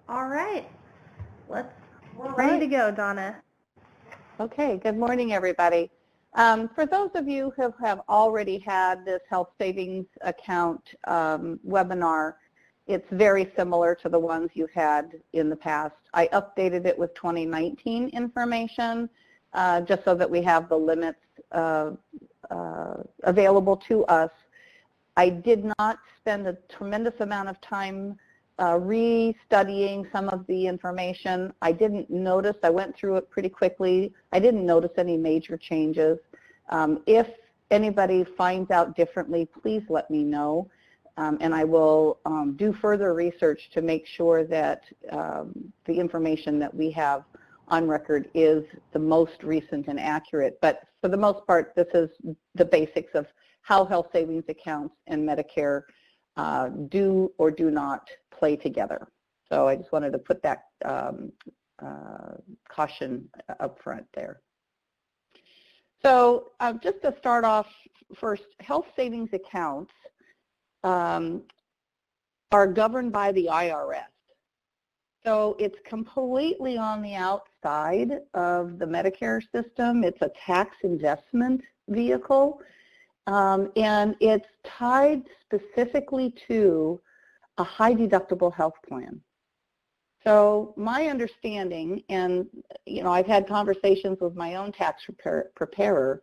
All right, we're ready to go, Donna. Okay, good morning, everybody. For those of you who have already had this health savings account webinar, it's very similar to the ones you've had in the past. I updated it with 2019 information just so that we have the limits available to us. I did not spend a tremendous amount of time re-studying some of the information. I didn't notice, I went through it pretty quickly, I didn't notice any major changes. If anybody finds out differently, please let me know, and I will do further research to make sure that the information that we have on record is the most recent and accurate. But for the most part, this is the basics of how health savings accounts and Medicare do or do not play together. So I just wanted to put that caution up front there. So just to start off first, health savings accounts are governed by the IRS. So it's completely on the outside of the Medicare system. It's a tax investment vehicle. And it's tied specifically to a high deductible health plan. So my understanding, and I've had conversations with my own tax preparer,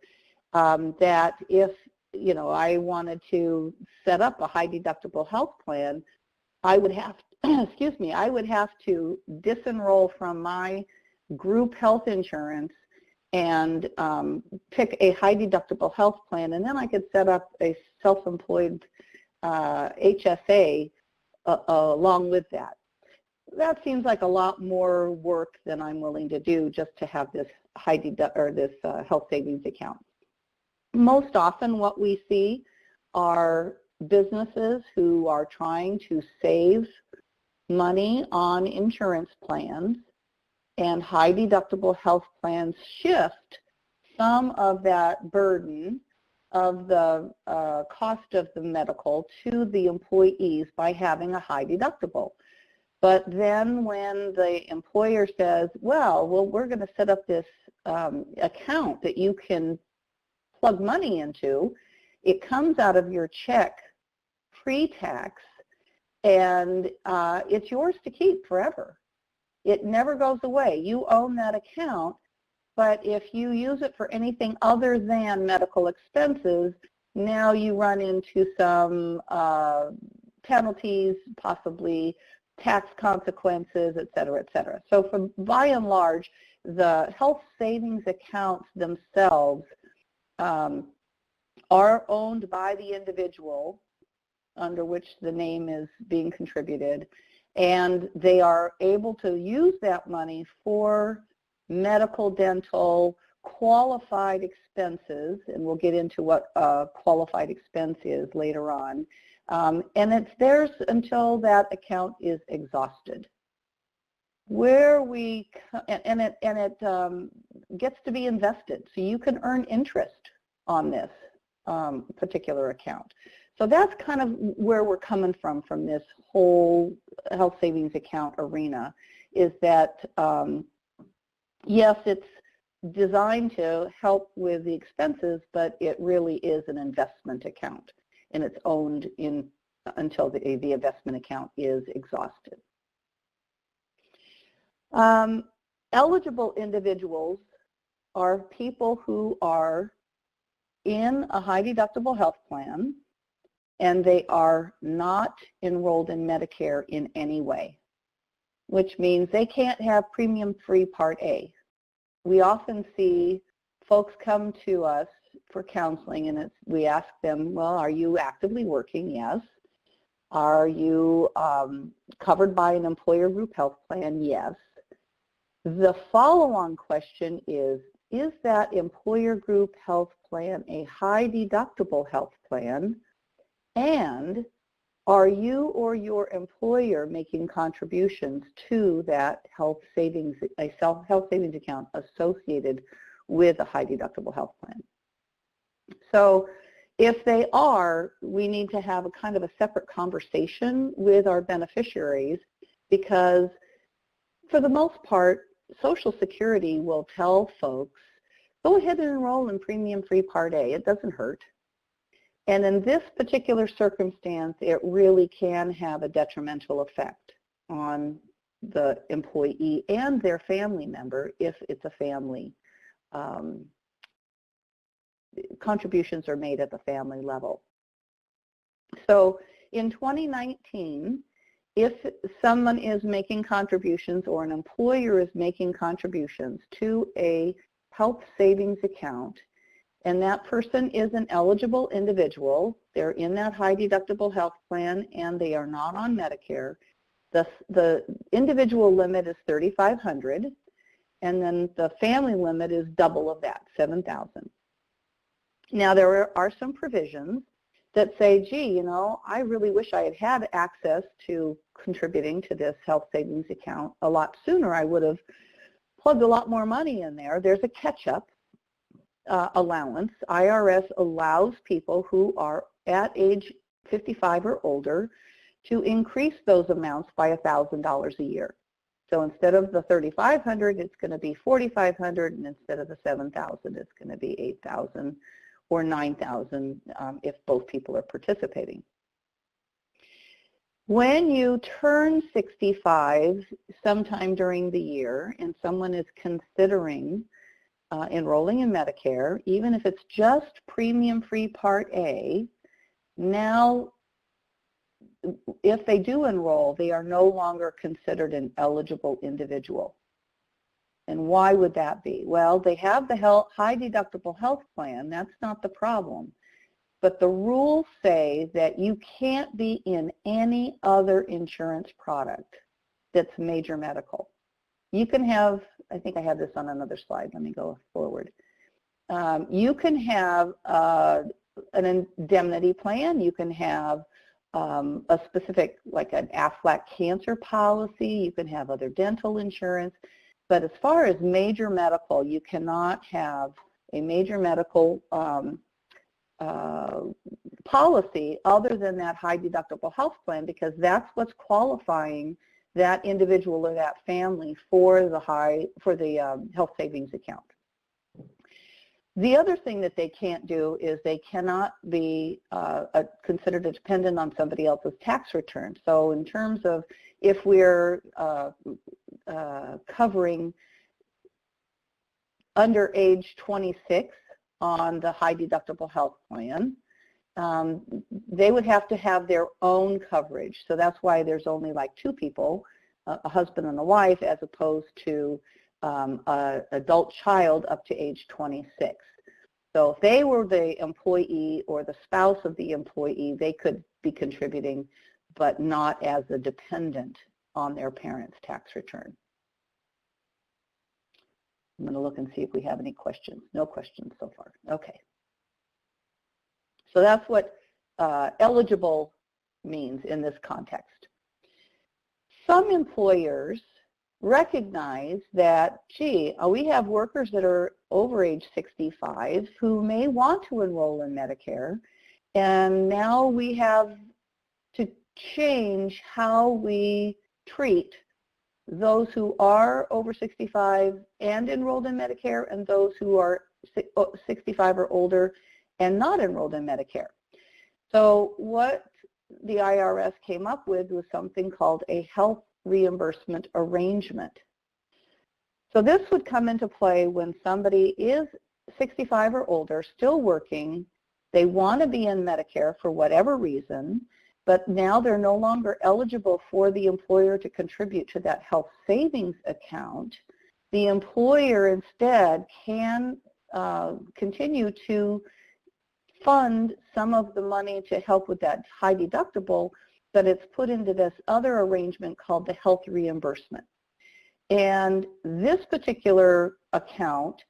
that if I wanted to set up a high deductible health plan, I would have I would have to disenroll from my group health insurance and pick a high deductible health plan, and then I could set up a self-employed HSA along with that. That seems like a lot more work than I'm willing to do just to have this health savings account. Most often what we see are businesses who are trying to save money on insurance plans, and high deductible health plans shift some of that burden of the cost of the medical to the employees by having a high deductible. But then when the employer says, well, we're going to set up this account that you can plug money into, it comes out of your check pre-tax, and it's yours to keep forever. It never goes away. You own that account, but if you use it for anything other than medical expenses, now you run into some penalties, possibly tax consequences, et cetera, et cetera. So by and large, the health savings accounts themselves are owned by the individual under which the name is being contributed, and they are able to use that money for medical, dental, qualified expenses, and we'll get into what qualified expense is later on, and it's theirs until that account is exhausted. It gets to be invested, so you can earn interest on this particular account. So that's kind of where we're coming from this whole health savings account arena, is that yes, it's designed to help with the expenses, but it really is an investment account, and it's owned until the investment account is exhausted. Eligible individuals are people who are in a high deductible health plan, and they are not enrolled in Medicare in any way, which means they can't have premium-free Part A. We often see folks come to us for counseling, and we ask them, well, are you actively working? Yes. Are you covered by an employer group health plan? Yes. The follow-on question is that employer group health plan a high deductible health plan? And are you or your employer making contributions to that health savings account associated with a high deductible health plan? So if they are, we need to have a kind of a separate conversation with our beneficiaries, because for the most part, Social Security will tell folks, go ahead and enroll in premium-free Part A. It doesn't hurt. And in this particular circumstance, it really can have a detrimental effect on the employee and their family member if it's a family. Contributions are made at the family level. So in 2019, if someone is making contributions or an employer is making contributions to a health savings account, and that person is an eligible individual, they're in that high deductible health plan and they are not on Medicare, the individual limit is $3,500, and then the family limit is double of that, $7,000. Now there are some provisions that say, gee, you know, I really wish I had had access to contributing to this health savings account a lot sooner. I would have plugged a lot more money in there. There's a catch-up allowance. IRS allows people who are at age 55 or older to increase those amounts by $1,000 a year. So instead of the $3,500, it's going to be $4,500, and instead of the $7,000, it's going to be $8,000 or $9,000 if both people are participating. When you turn 65 sometime during the year and someone is considering enrolling in Medicare, even if it's just premium-free Part A, now if they do enroll, they are no longer considered an eligible individual. And why would that be? Well, they have the high deductible health plan. That's not the problem. But the rules say that you can't be in any other insurance product that's major medical. You can have, I think I have this on another slide. Let me go forward. You can have an indemnity plan. You can have a specific, like an Aflac cancer policy. You can have other dental insurance. But as far as major medical, you cannot have a major medical policy other than that high deductible health plan, because that's what's qualifying that individual or that family for the health savings account. The other thing that they can't do is they cannot be considered a dependent on somebody else's tax return. So in terms of if we're covering under age 26 on the high deductible health plan, they would have to have their own coverage. So that's why there's only like two people, a husband and a wife, as opposed to an adult child up to age 26. So if they were the employee or the spouse of the employee, they could be contributing, but not as a dependent on their parents' tax return. I'm going to look and see if we have any questions. No questions so far. Okay. So that's what eligible means in this context. Some employers recognize that, gee, we have workers that are over age 65 who may want to enroll in Medicare, and now we have to change how we treat those who are over 65 and enrolled in Medicare and those who are 65 or older and not enrolled in Medicare. So what the IRS came up with was something called a health reimbursement arrangement. So this would come into play when somebody is 65 or older, still working, they want to be in Medicare for whatever reason, but now they're no longer eligible for the employer to contribute to that health savings account. The employer instead can continue to fund some of the money to help with that high deductible, but it's put into this other arrangement called the health reimbursement. And this particular account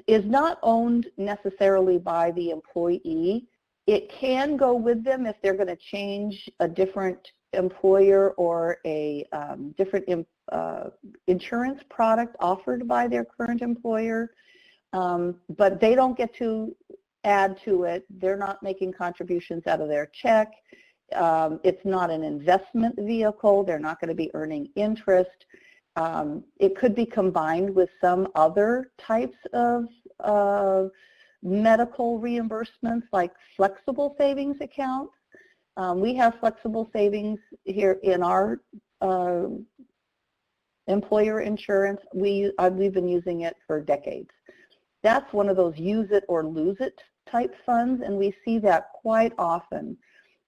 is not owned necessarily by the employee. It can go with them if they're going to change a different employer or a different insurance product offered by their current employer, but they don't get to add to it. They're not making contributions out of their check. It's not an investment vehicle. They're not going to be earning interest. It could be combined with some other types of medical reimbursements like flexible savings accounts. We have flexible savings here in our employer insurance. We've been using it for decades. That's one of those use it or lose it type funds, and we see that quite often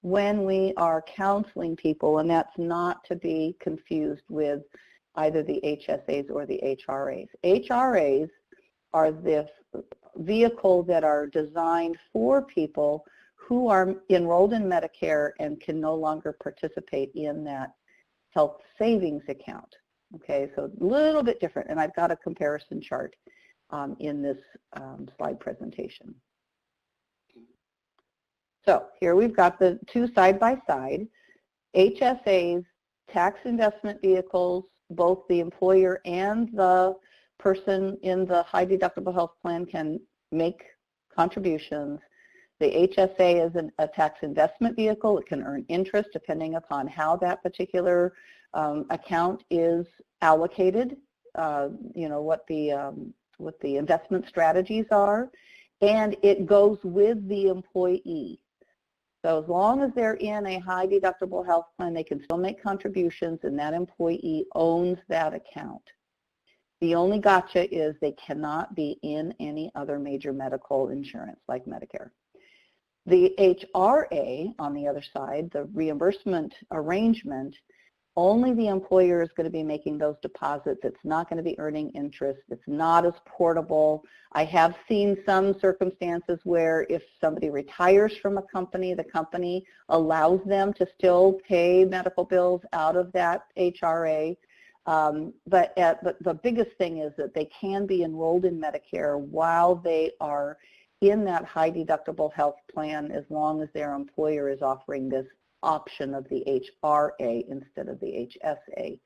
when we are counseling people, and that's not to be confused with either the HSAs or the HRAs. HRAs are the vehicle that are designed for people who are enrolled in Medicare and can no longer participate in that health savings account. Okay, so a little bit different, and I've got a comparison chart in this slide presentation. So here we've got the two side by side. HSAs, tax investment vehicles, both the employer and the person in the high deductible health plan can make contributions. The HSA is a tax investment vehicle. It can earn interest depending upon how that particular account is allocated, what the investment strategies are, and it goes with the employee. So as long as they're in a high deductible health plan, they can still make contributions, and that employee owns that account. The only gotcha is they cannot be in any other major medical insurance like Medicare. The HRA, on the other side, the reimbursement arrangement, only the employer is going to be making those deposits. It's not going to be earning interest. It's not as portable. I have seen some circumstances where if somebody retires from a company, the company allows them to still pay medical bills out of that HRA. But the biggest thing is that they can be enrolled in Medicare while they are in that high deductible health plan, as long as their employer is offering this option of the HRA instead of the HSA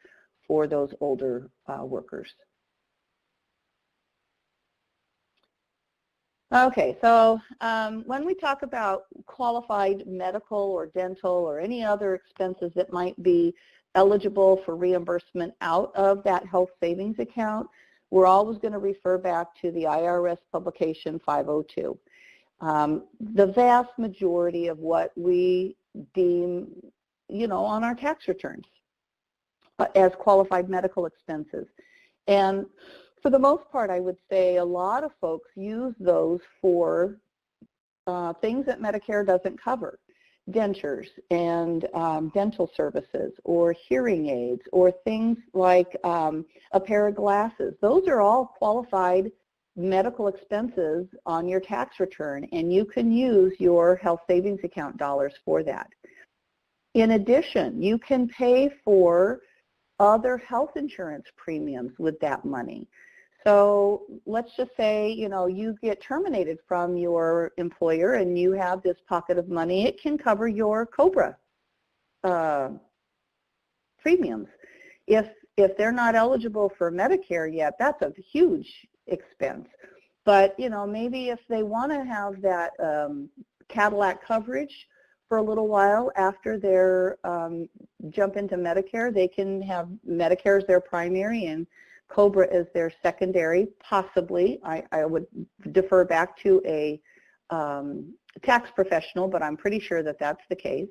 for those older workers. Okay, so when we talk about qualified medical or dental or any other expenses that might be eligible for reimbursement out of that health savings account, we're always going to refer back to the IRS publication 502. The vast majority of what we deem, on our tax returns as qualified medical expenses. And for the most part, I would say a lot of folks use those for things that Medicare doesn't cover. Dentures and dental services, or hearing aids, or things like a pair of glasses. Those are all qualified medical expenses on your tax return, and you can use your health savings account dollars for that. In addition, you can pay for other health insurance premiums with that money. So let's just say, you get terminated from your employer and you have this pocket of money. It can cover your COBRA premiums. If they're not eligible for Medicare yet, that's a huge expense. But, maybe if they want to have that Cadillac coverage for a little while after their jump into Medicare, they can have Medicare as their primary and COBRA is their secondary, possibly. I would defer back to a tax professional, but I'm pretty sure that that's the case.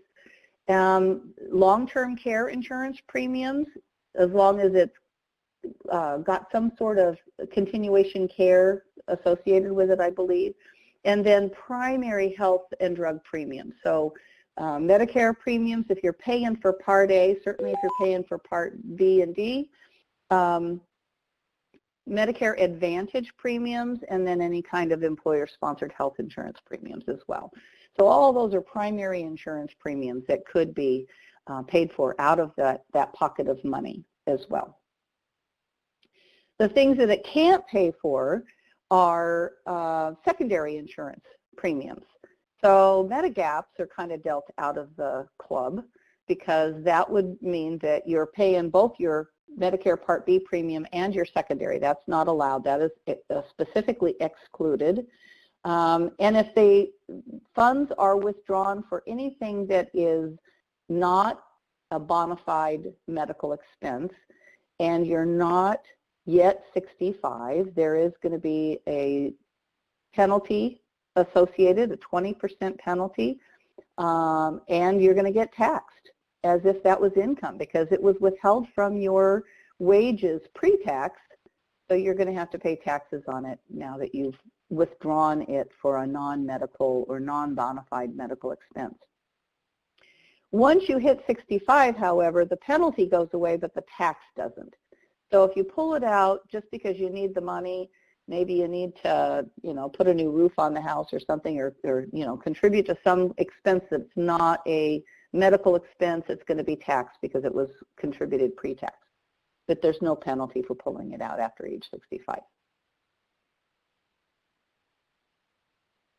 Long-term care insurance premiums, as long as it's got some sort of continuation care associated with it, I believe. And then primary health and drug premiums. So Medicare premiums, if you're paying for Part A, certainly if you're paying for Part B and D, Medicare Advantage premiums, and then any kind of employer-sponsored health insurance premiums as well. So all of those are primary insurance premiums that could be paid for out of that pocket of money as well. The things that it can't pay for are secondary insurance premiums. So Medigaps are kind of dealt out of the club because that would mean that you're paying both your Medicare Part B premium and your secondary. That's not allowed. That is specifically excluded. And if the funds are withdrawn for anything that is not a bona fide medical expense and you're not yet 65, there is going to be a penalty associated, a 20% penalty, and you're going to get taxed as if that was income because it was withheld from your wages pre-tax, so you're going to have to pay taxes on it now that you've withdrawn it for a non-medical or non-bona fide medical expense. Once you hit 65, however, the penalty goes away, but the tax doesn't. So if you pull it out just because you need the money, maybe you need to, put a new roof on the house or something, or contribute to some expense that's not a medical expense, it's going to be taxed because it was contributed pre-tax. But there's no penalty for pulling it out after age 65.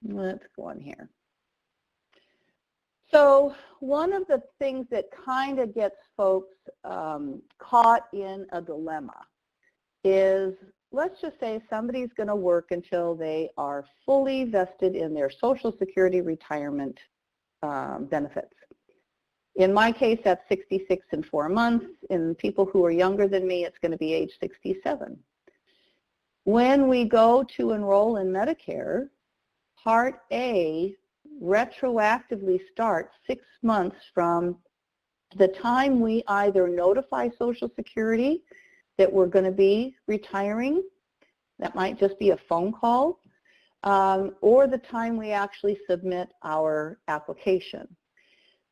Let's go on here. So one of the things that kind of gets folks caught in a dilemma is, let's just say somebody's going to work until they are fully vested in their Social Security retirement benefits. In my case, that's 66 and 4 months. In people who are younger than me, it's going to be age 67. When we go to enroll in Medicare, Part A retroactively starts 6 months from the time we either notify Social Security that we're going to be retiring, that might just be a phone call, or the time we actually submit our application.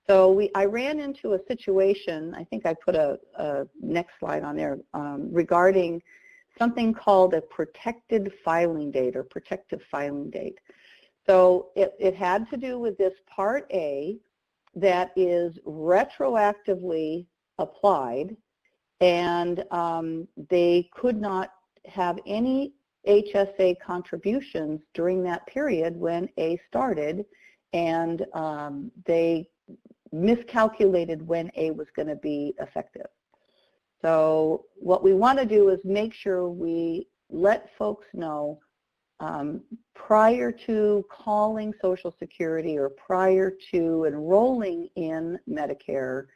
So I ran into a situation, I think I put a next slide on there, regarding something called a protected filing date or protective filing date. So it had to do with this Part A that is retroactively applied, and they could not have any HSA contributions during that period when A started, and they miscalculated when A was going to be effective. So what we want to do is make sure we let folks know prior to calling Social Security or prior to enrolling in Medicare,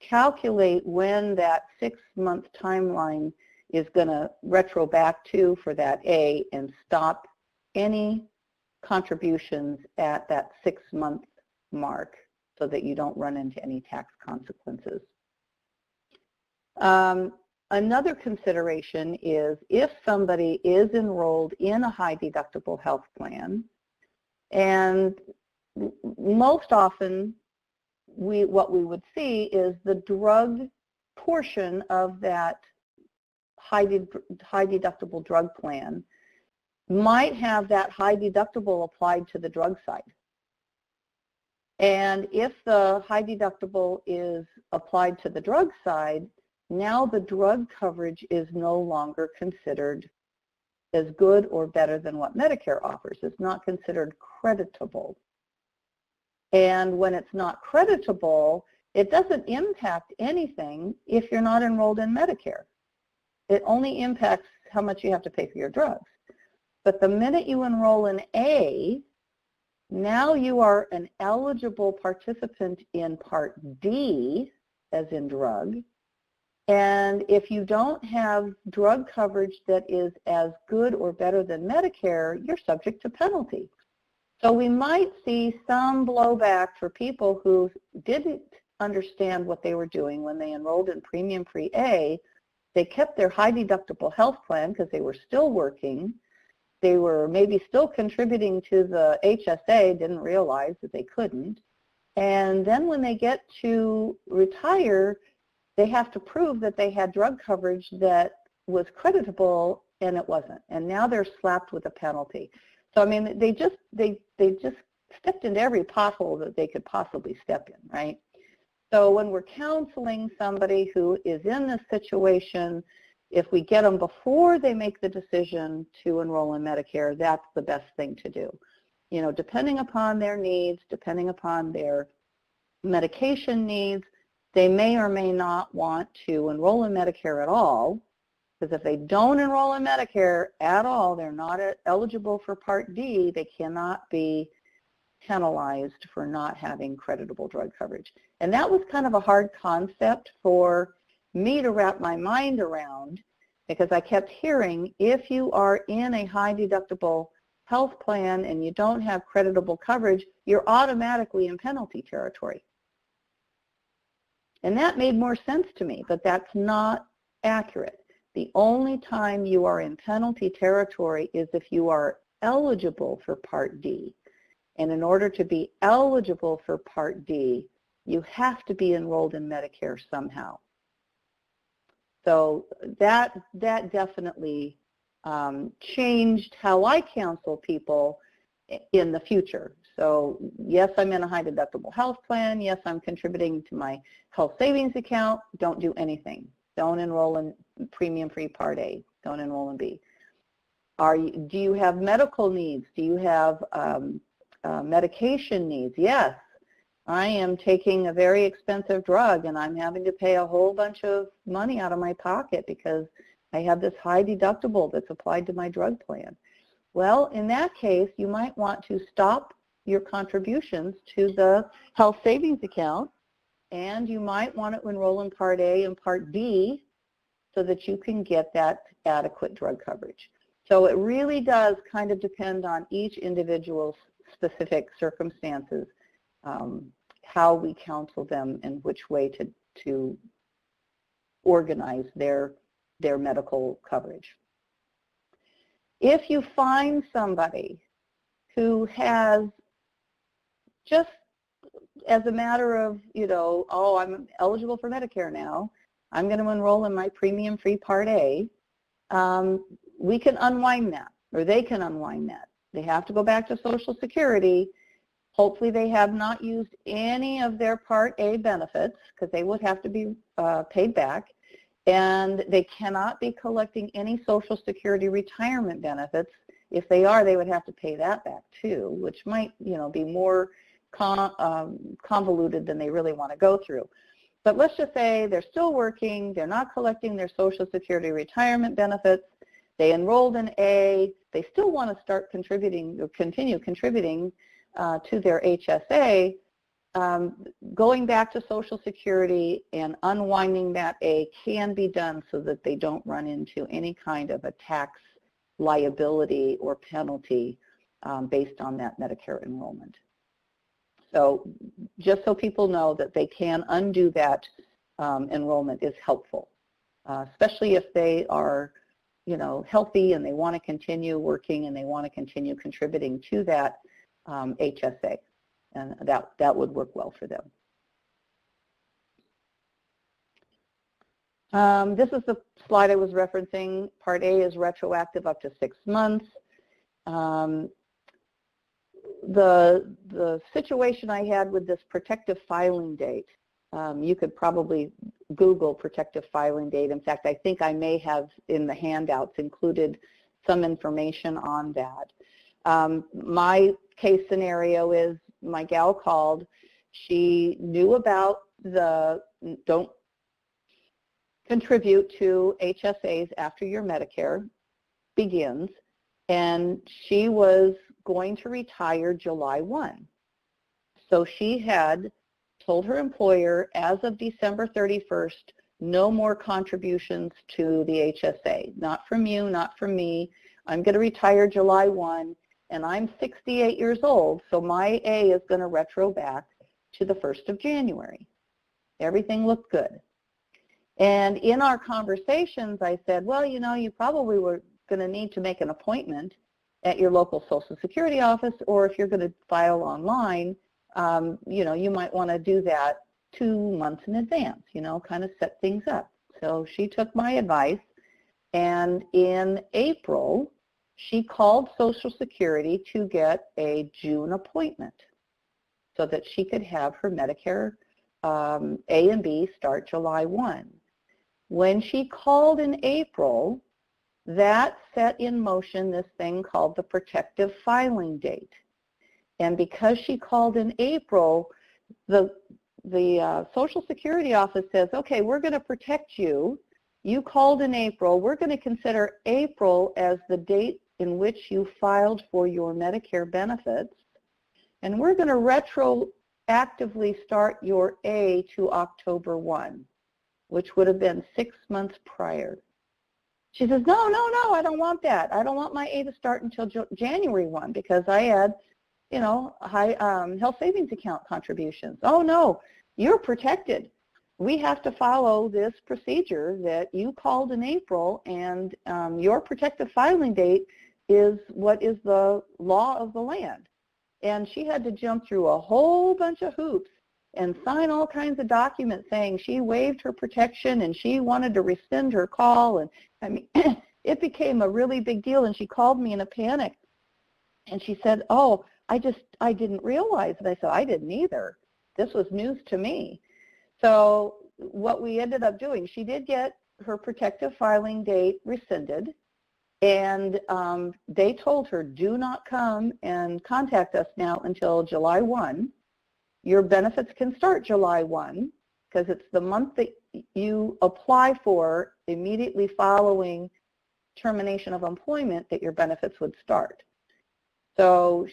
calculate when that 6-month timeline is going to retro back to for that A and stop any contributions at that 6-month mark so that you don't run into any tax consequences. Another consideration is if somebody is enrolled in a high deductible health plan, and most often what we would see is the drug portion of that high deductible drug plan might have that high deductible applied to the drug side. And if the high deductible is applied to the drug side, now the drug coverage is no longer considered as good or better than what Medicare offers. It's not considered creditable. And when it's not creditable, it doesn't impact anything if you're not enrolled in Medicare. It only impacts how much you have to pay for your drugs. But the minute you enroll in A, now you are an eligible participant in Part D, as in drug. And if you don't have drug coverage that is as good or better than Medicare, you're subject to penalty. So we might see some blowback for people who didn't understand what they were doing when they enrolled in premium-free A. They kept their high deductible health plan because they were still working. They were maybe still contributing to the HSA, didn't realize that they couldn't. And then when they get to retire, they have to prove that they had drug coverage that was creditable, and it wasn't. And now they're slapped with a penalty. So I mean, they just stepped into every pothole that they could possibly step in, right? So when we're counseling somebody who is in this situation, if we get them before they make the decision to enroll in Medicare, that's the best thing to do. You know, depending upon their needs, depending upon their medication needs, they may or may not want to enroll in Medicare at all, because if they don't enroll in Medicare at all, they're not eligible for Part D, they cannot be penalized for not having creditable drug coverage. And that was kind of a hard concept for me to wrap my mind around, because I kept hearing, if you are in a high deductible health plan and you don't have creditable coverage, you're automatically in penalty territory. And that made more sense to me, but that's not accurate. The only time you are in penalty territory is if you are eligible for Part D. And in order to be eligible for Part D, you have to be enrolled in Medicare somehow. So that definitely changed how I counsel people in the future. So yes, I'm in a high deductible health plan. Yes, I'm contributing to my health savings account. Don't do anything. Don't enroll in premium-free Part A. Don't enroll in B. Do you have medical needs? Do you have medication needs? Yes. I am taking a very expensive drug and I'm having to pay a whole bunch of money out of my pocket because I have this high deductible that's applied to my drug plan. Well, in that case, you might want to stop your contributions to the health savings account, and you might want to enroll in Part A and Part B so that you can get that adequate drug coverage. So it really does kind of depend on each individual's specific circumstances, how we counsel them and which way to organize their medical coverage. If you find somebody who has, just as a matter of, oh, I'm eligible for Medicare now, I'm going to enroll in my premium-free Part A, we can unwind that, or they can unwind that. They have to go back to Social Security. Hopefully they have not used any of their Part A benefits, because they would have to be paid back, and they cannot be collecting any Social Security retirement benefits. If they are, they would have to pay that back too, which might, be more convoluted than they really want to go through. But let's just say they're still working, they're not collecting their Social Security retirement benefits, they enrolled in A, they still want to start contributing or continue contributing to their HSA. Going back to Social Security and unwinding that A can be done so that they don't run into any kind of a tax liability or penalty based on that Medicare enrollment. So just so people know that they can undo that enrollment is helpful, especially if they are, healthy and they want to continue working and they want to continue contributing to that HSA, and that would work well for them. This is the slide I was referencing. Part A is retroactive up to 6 months. The situation I had with this protective filing date, you could probably Google protective filing date. In fact, I think I may have in the handouts included some information on that. My case scenario is my gal called. She knew about the don't contribute to HSAs after your Medicare begins, and she was going to retire July 1. So she had told her employer, as of December 31st, no more contributions to the HSA. Not from you, not from me. I'm going to retire July 1, and I'm 68 years old, so my A is going to retro back to the 1st of January. Everything looked good. And in our conversations, I said, well, you probably were going to need to make an appointment at your local Social Security office, or if you're going to file online, you might want to do that 2 months in advance, kind of set things up. So she took my advice, and in April, she called Social Security to get a June appointment so that she could have her Medicare A and B start July 1. When she called in April, that set in motion this thing called the protective filing date. And because she called in April, the Social Security office says, okay, we're going to protect you. You called in April. We're going to consider April as the date in which you filed for your Medicare benefits. and we're going to retroactively start your A to October 1, which would have been 6 months prior. She says, no, I don't want that. I don't want my A to start until January 1 because I had, you know, high health savings account contributions. Oh, no, you're protected. We have to follow this procedure that you called in April, and your protective filing date is what is the law of the land. And she had to jump through a whole bunch of hoops and sign all kinds of documents saying she waived her protection and she wanted to rescind her call. And I mean, it became a really big deal, and she called me in a panic. And she said, oh, I didn't realize. And I said, I didn't either. This was news to me. So what we ended up doing, she did get her protective filing date rescinded, and they told her, do not come and contact us now until July 1. Your benefits can start July 1 because it's the month that you apply for immediately following termination of employment that your benefits would start. So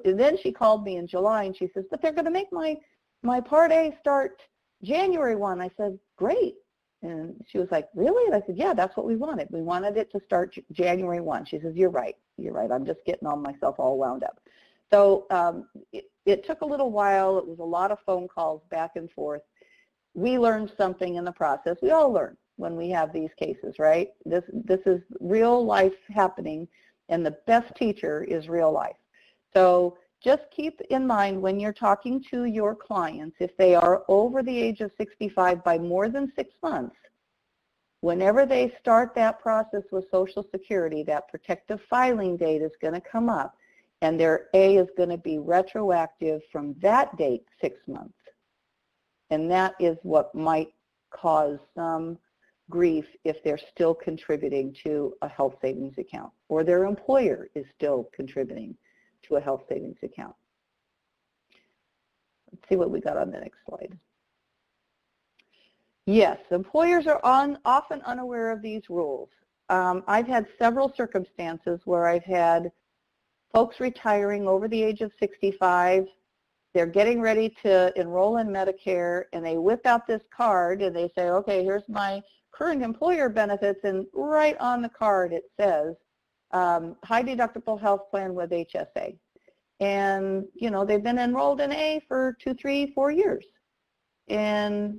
then she called me in July and she says, but they're going to make my Part A start January 1. I said, great. And she was like, really? And I said, yeah, that's what we wanted. We wanted it to start January 1. She says, you're right. I'm just getting all myself all wound up. So it took a little while. It was a lot of phone calls back and forth. We learned something in the process. We all learn when we have these cases, right? This is real life happening, and the best teacher is real life. So just keep in mind when you're talking to your clients, if they are over the age of 65 by more than 6 months, whenever they start that process with Social Security, that protective filing date is going to come up, and their A is going to be retroactive from that date 6 months. And that is what might cause some grief if they're still contributing to a health savings account, or their employer is still contributing to a health savings account. Let's see what we got on the next slide. Yes, employers are often unaware of these rules. I've had several circumstances where I've had folks retiring over the age of 65. They're getting ready to enroll in Medicare, and they whip out this card and they say, okay, here's my current employer benefits, and right on the card it says high deductible health plan with HSA. And, you know, they've been enrolled in A for 2, 3, 4 years. And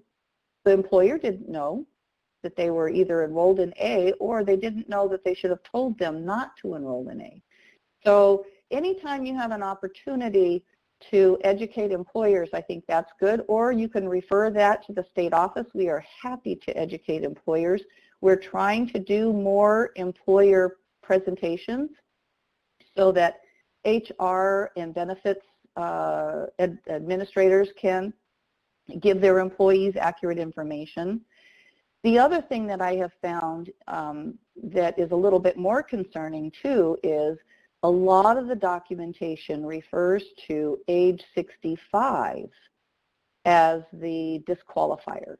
the employer didn't know that they were either enrolled in A, or they didn't know that they should have told them not to enroll in A. So anytime you have an opportunity to educate employers, I think that's good, or you can refer that to the state office. We are happy to educate employers. We're trying to do more employer presentations so that HR and benefits administrators can give their employees accurate information. The other thing that I have found that is a little bit more concerning too is a lot of the documentation refers to age 65 as the disqualifier.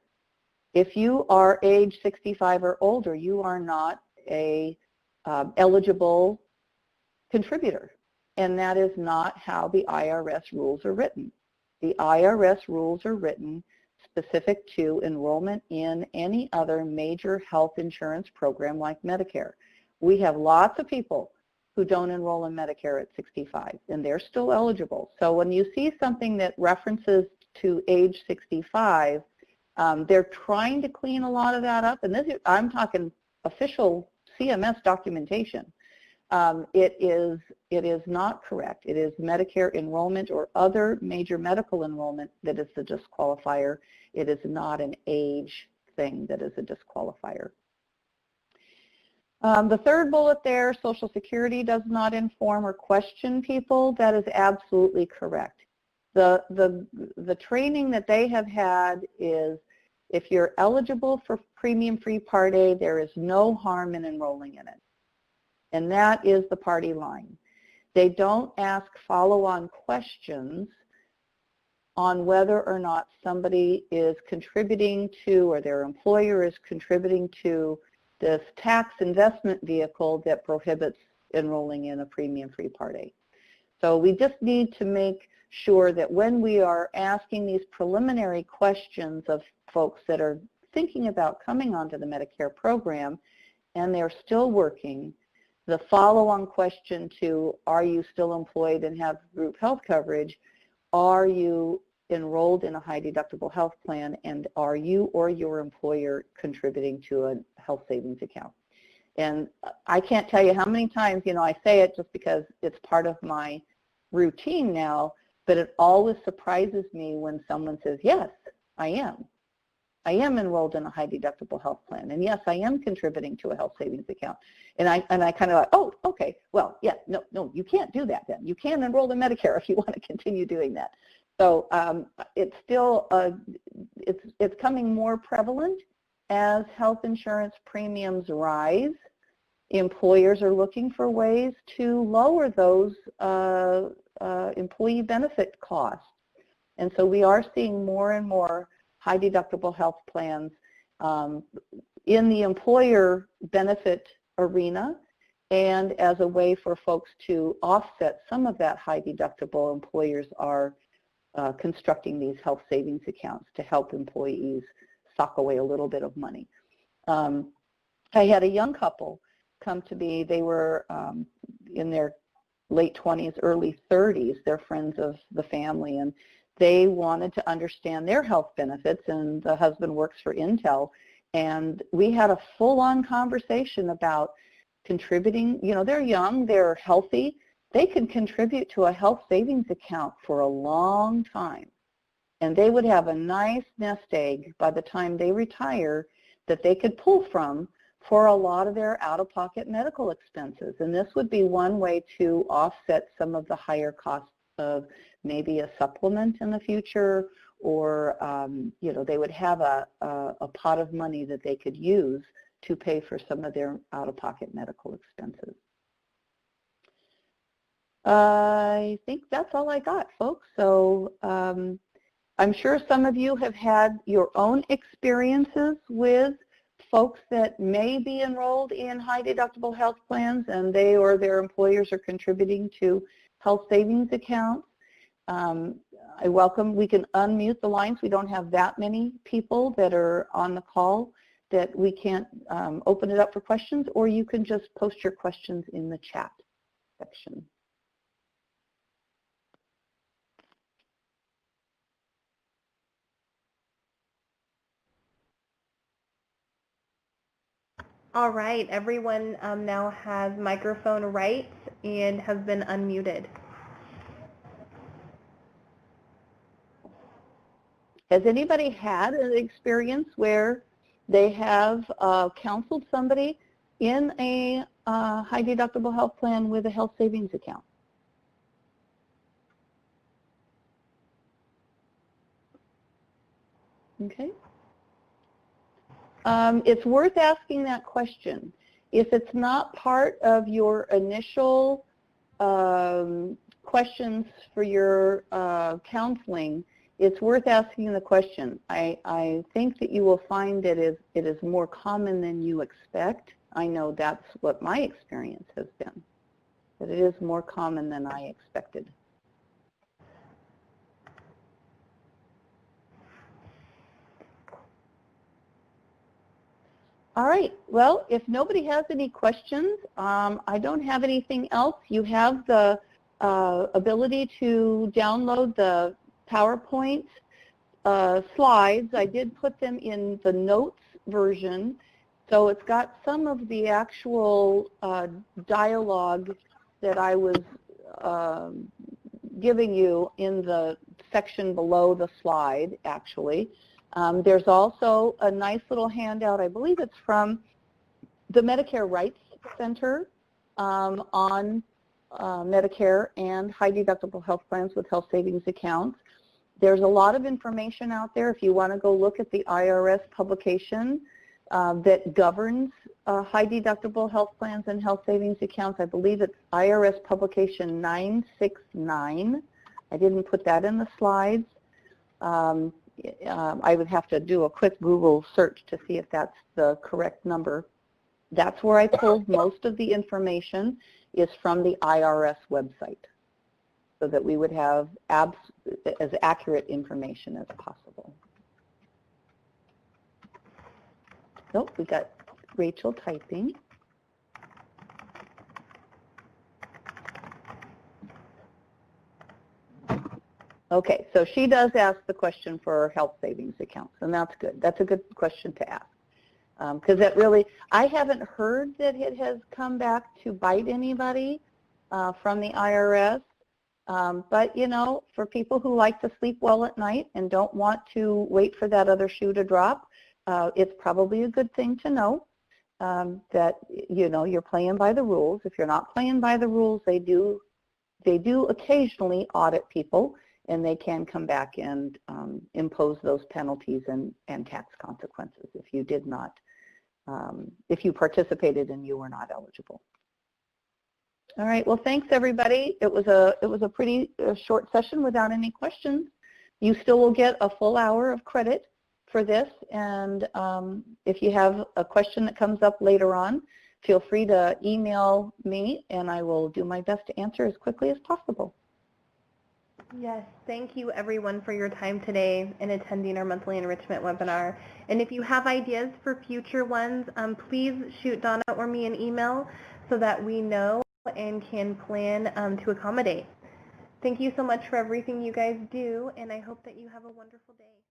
If you are age 65 or older, you are not a eligible contributor, and that is not how the IRS rules are written. The IRS rules are written specific to enrollment in any other major health insurance program like Medicare. We have lots of people who don't enroll in Medicare at 65, and they're still eligible. So when you see something that references to age 65, they're trying to clean a lot of that up, and I'm talking official CMS documentation. It is not correct. It is Medicare enrollment or other major medical enrollment that is the disqualifier. It is not an age thing that is a disqualifier. The third bullet there, Social Security does not inform or question people. That is absolutely correct. The training that they have had is if you're eligible for premium-free Part A, there is no harm in enrolling in it. And that is the party line. They don't ask follow-on questions on whether or not somebody is contributing to, or their employer is contributing to, this tax investment vehicle that prohibits enrolling in a premium-free Part A. So we just need to make sure that when we are asking these preliminary questions of folks that are thinking about coming onto the Medicare program and they're still working, the follow-on question to are you still employed and have group health coverage, are you enrolled in a high deductible health plan, and are you or your employer contributing to a health savings account? And I can't tell you how many times, I say it just because it's part of my routine now, but it always surprises me when someone says, yes, I am. I am enrolled in a high deductible health plan, and yes, I am contributing to a health savings account. And I kind of like, oh, okay, well, yeah, no, you can't do that then. You can't enroll in Medicare if you want to continue doing that. So it's still, it's coming more prevalent as health insurance premiums rise. Employers are looking for ways to lower those employee benefit costs. And so we are seeing more and more high deductible health plans in the employer benefit arena, and as a way for folks to offset some of that high deductible, employers are constructing these health savings accounts to help employees sock away a little bit of money. I had a young couple come to me. They were in their late 20s, early 30s. They're friends of the family, and they wanted to understand their health benefits, and the husband works for Intel, and we had a full-on conversation about contributing. They're young, they're healthy, they could contribute to a health savings account for a long time, and they would have a nice nest egg by the time they retire that they could pull from for a lot of their out-of-pocket medical expenses. And this would be one way to offset some of the higher costs of maybe a supplement in the future, or they would have a pot of money that they could use to pay for some of their out-of-pocket medical expenses. I think that's all I got, folks. So I'm sure some of you have had your own experiences with folks that may be enrolled in high deductible health plans, and they or their employers are contributing to health savings accounts. I welcome, we can unmute the lines. We don't have that many people that are on the call that we can't open it up for questions, or you can just post your questions in the chat section. All right, everyone now has microphone rights and has been unmuted. Has anybody had an experience where they have counseled somebody in a high deductible health plan with a health savings account? Okay. It's worth asking that question. If it's not part of your initial questions for your counseling, it's worth asking the question. I think that you will find that it is more common than you expect. I know that's what my experience has been, that it is more common than I expected. All right, well, if nobody has any questions, I don't have anything else. You have the ability to download the PowerPoint slides. I did put them in the notes version, so it's got some of the actual dialogue that I was giving you in the section below the slide, actually. There's also a nice little handout, I believe it's from the Medicare Rights Center on Medicare and high deductible health plans with health savings accounts. There's a lot of information out there if you want to go look at the IRS publication that governs high deductible health plans and health savings accounts. I believe it's IRS publication 969. I didn't put that in the slides. I would have to do a quick Google search to see if that's the correct number. That's where I pulled most of the information, is from the IRS website. so that we would have as accurate information as possible. So we got Rachel typing. Okay, so she does ask the question for health savings accounts, and that's good. That's a good question to ask. Because that really, I haven't heard that it has come back to bite anybody from the IRS. But, you know, for people who like to sleep well at night and don't want to wait for that other shoe to drop, it's probably a good thing to know that, you know, you're playing by the rules. If you're not playing by the rules, they do occasionally audit people, and they can come back and impose those penalties and tax consequences if you did not, if you participated and you were not eligible. All right, well, thanks everybody. It was a pretty short session without any questions. You still will get a full hour of credit for this, and if you have a question that comes up later on, feel free to email me and I will do my best to answer as quickly as possible. Yes, thank you everyone for your time today in attending our monthly enrichment webinar. And if you have ideas for future ones, please shoot Donna or me an email so that we know and can plan to accommodate. Thank you so much for everything you guys do, and I hope that you have a wonderful day.